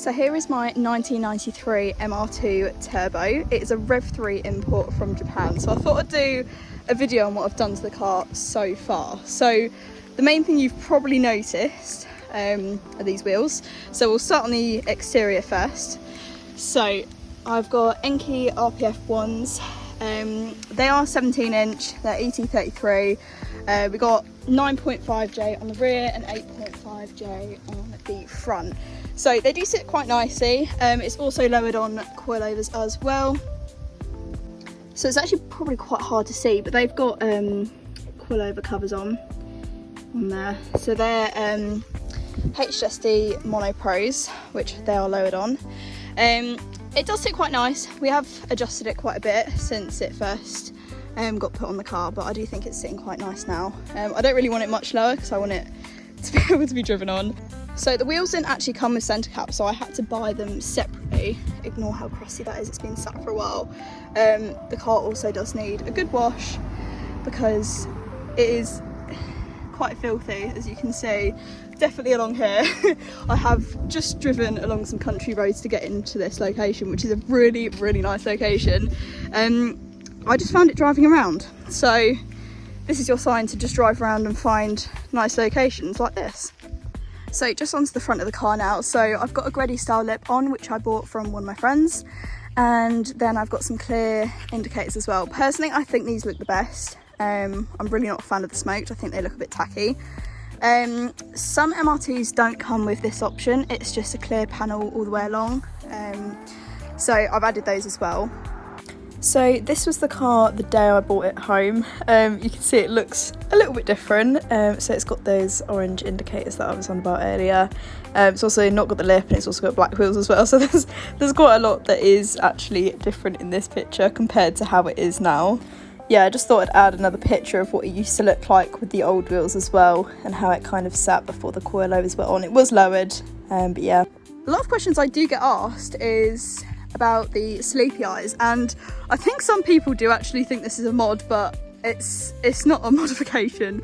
So here is my 1993 MR2 Turbo. It is a Rev 3 import from Japan. So I thought I'd do a video on what I've done to the car so far. So the main thing you've probably noticed are these wheels. So we'll start on the exterior first. So I've got Enkei RPF ones. They are 17 inch, they're ET33. We got 9.5J on the rear and 8.5J on the front. So they do sit quite nicely. It's also lowered on coilovers as well. So it's actually probably quite hard to see, but they've got coilover covers on there. So they're HSD Mono Pros, which they are lowered on. It does sit quite nice. We have adjusted it quite a bit since it first got put on the car, but I do think it's sitting quite nice now. I don't really want it much lower because I want it to be able to be driven on. So the wheels didn't actually come with centre caps, so I had to buy them separately. Ignore how crusty that is, it's been sat for a while. The car also does need a good wash because it is quite filthy, as you can see, definitely along here. I have just driven along some country roads to get into this location, which is a really, really nice location. I just found it driving around. So this is your sign to just drive around and find nice locations like this. So just onto the front of the car now. So I've got a Greddy style lip on, which I bought from one of my friends. And then I've got some clear indicators as well. Personally, I think these look the best. I'm really not a fan of the smoked. I think they look a bit tacky. Some MR2s don't come with this option. It's just a clear panel all the way along. So I've added those as well. So this was the car the day I bought it home. You can see it looks a little bit different. So it's got those orange indicators that I was on about earlier. It's also not got the lip, and it's also got black wheels as well. So there's quite a lot that is actually different in this picture compared to how it is now. Yeah, I just thought I'd add another picture of what it used to look like with the old wheels as well, and how it kind of sat before the coilovers were on. It was lowered, but yeah. A lot of questions I do get asked is about the sleepy eyes, and I think some people do actually think this is a mod, but it's not a modification.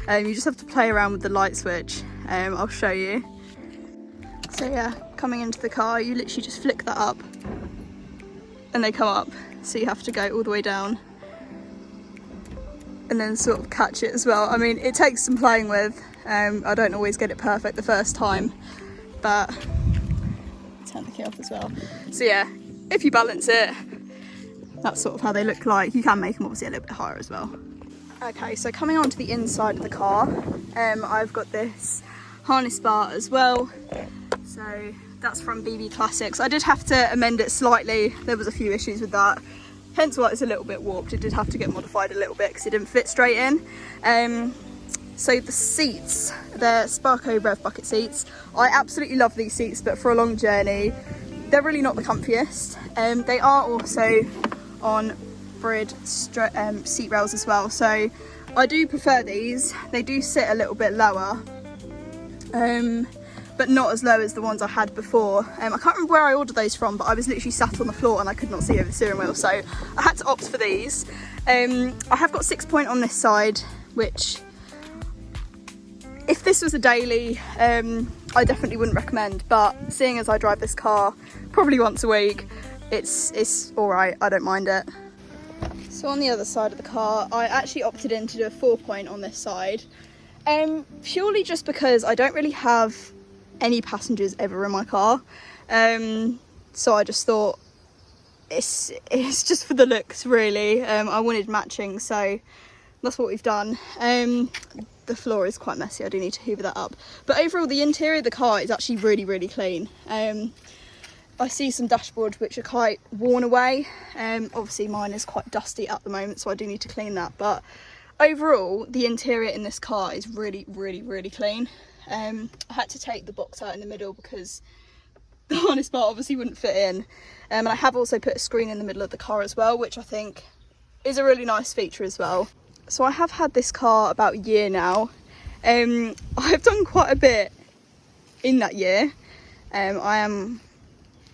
You just have to play around with the light switch. I'll show you. So yeah, coming into the car, you literally just flick that up and they come up, so you have to go all the way down and then sort of catch it as well. I mean, it takes some playing with. I don't always get it perfect the first time, but turn the key off as well. So yeah, if you balance it, that's sort of how they look like. You can make them obviously a little bit higher as well. Okay, so coming on to the inside of the car, I've got this harness bar as well. So that's from BB Classics. I did have to amend it slightly. There was a few issues with that, hence why it's a little bit warped. It did have to get modified a little bit because it didn't fit straight in. So the seats, they're Sparco Rev Bucket seats. I absolutely love these seats, but for a long journey, they're really not the comfiest. They are also on Brid seat rails as well, so I do prefer these. They do sit a little bit lower, but not as low as the ones I had before. I can't remember where I ordered those from, but I was literally sat on the floor and I could not see over the steering wheel, so I had to opt for these. I have got 6-point on this side, which, if this was a daily, I definitely wouldn't recommend, but seeing as I drive this car probably once a week, it's all right, I don't mind it. So on the other side of the car, I actually opted in to do a 4-point on this side, purely just because I don't really have any passengers ever in my car. So I just thought it's just for the looks, really. I wanted matching, so that's what we've done. The floor is quite messy, I do need to hoover that up. But overall, the interior of the car is actually really, really clean. I see some dashboards which are quite worn away. Obviously mine is quite dusty at the moment, so I do need to clean that. But overall, the interior in this car is really, really, really clean. I had to take the box out in the middle because the harness bar obviously wouldn't fit in. And I have also put a screen in the middle of the car as well, which I think is a really nice feature as well. So I have had this car about a year now. I've done quite a bit in that year. I am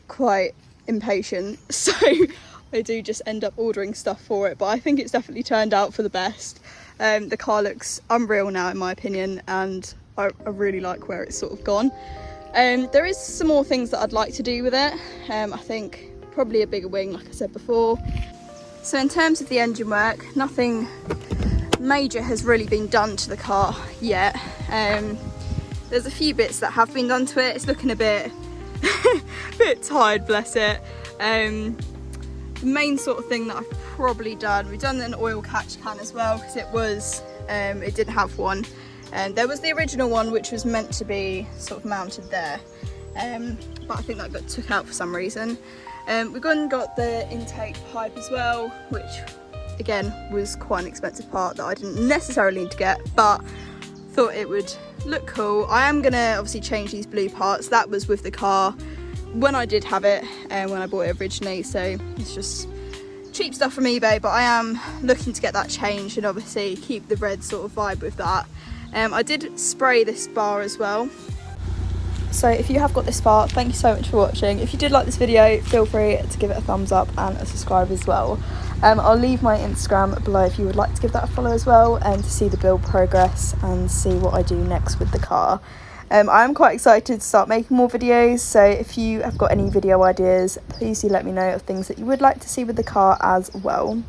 quite impatient, so I do just end up ordering stuff for it, but I think it's definitely turned out for the best. The car looks unreal now in my opinion, and I really like where it's sort of gone. There is some more things that I'd like to do with it. I think probably a bigger wing, like I said before. So in terms of the engine work, nothing major has really been done to the car yet. There's a few bits that have been done to it. It's looking a bit bit tired, bless it. The main sort of thing that I've probably done, we've done an oil catch can as well, because it didn't have one. There was the original one which was meant to be sort of mounted there, but I think that got took out for some reason. We've gone and got the intake pipe as well, which again was quite an expensive part that I didn't necessarily need to get, but thought it would look cool. I am gonna obviously change these blue parts. That was with the car when I did have it and when I bought it originally, so it's just cheap stuff from eBay, but I am looking to get that changed and obviously keep the red sort of vibe with that. I did spray this bar as well. So if you have got this far, thank you so much for watching. If you did like this video, feel free to give it a thumbs up and a subscribe as well. I'll leave my Instagram below if you would like to give that a follow as well, and to see the build progress and see what I do next with the car. I'm quite excited to start making more videos, so if you have got any video ideas, please do let me know of things that you would like to see with the car as well.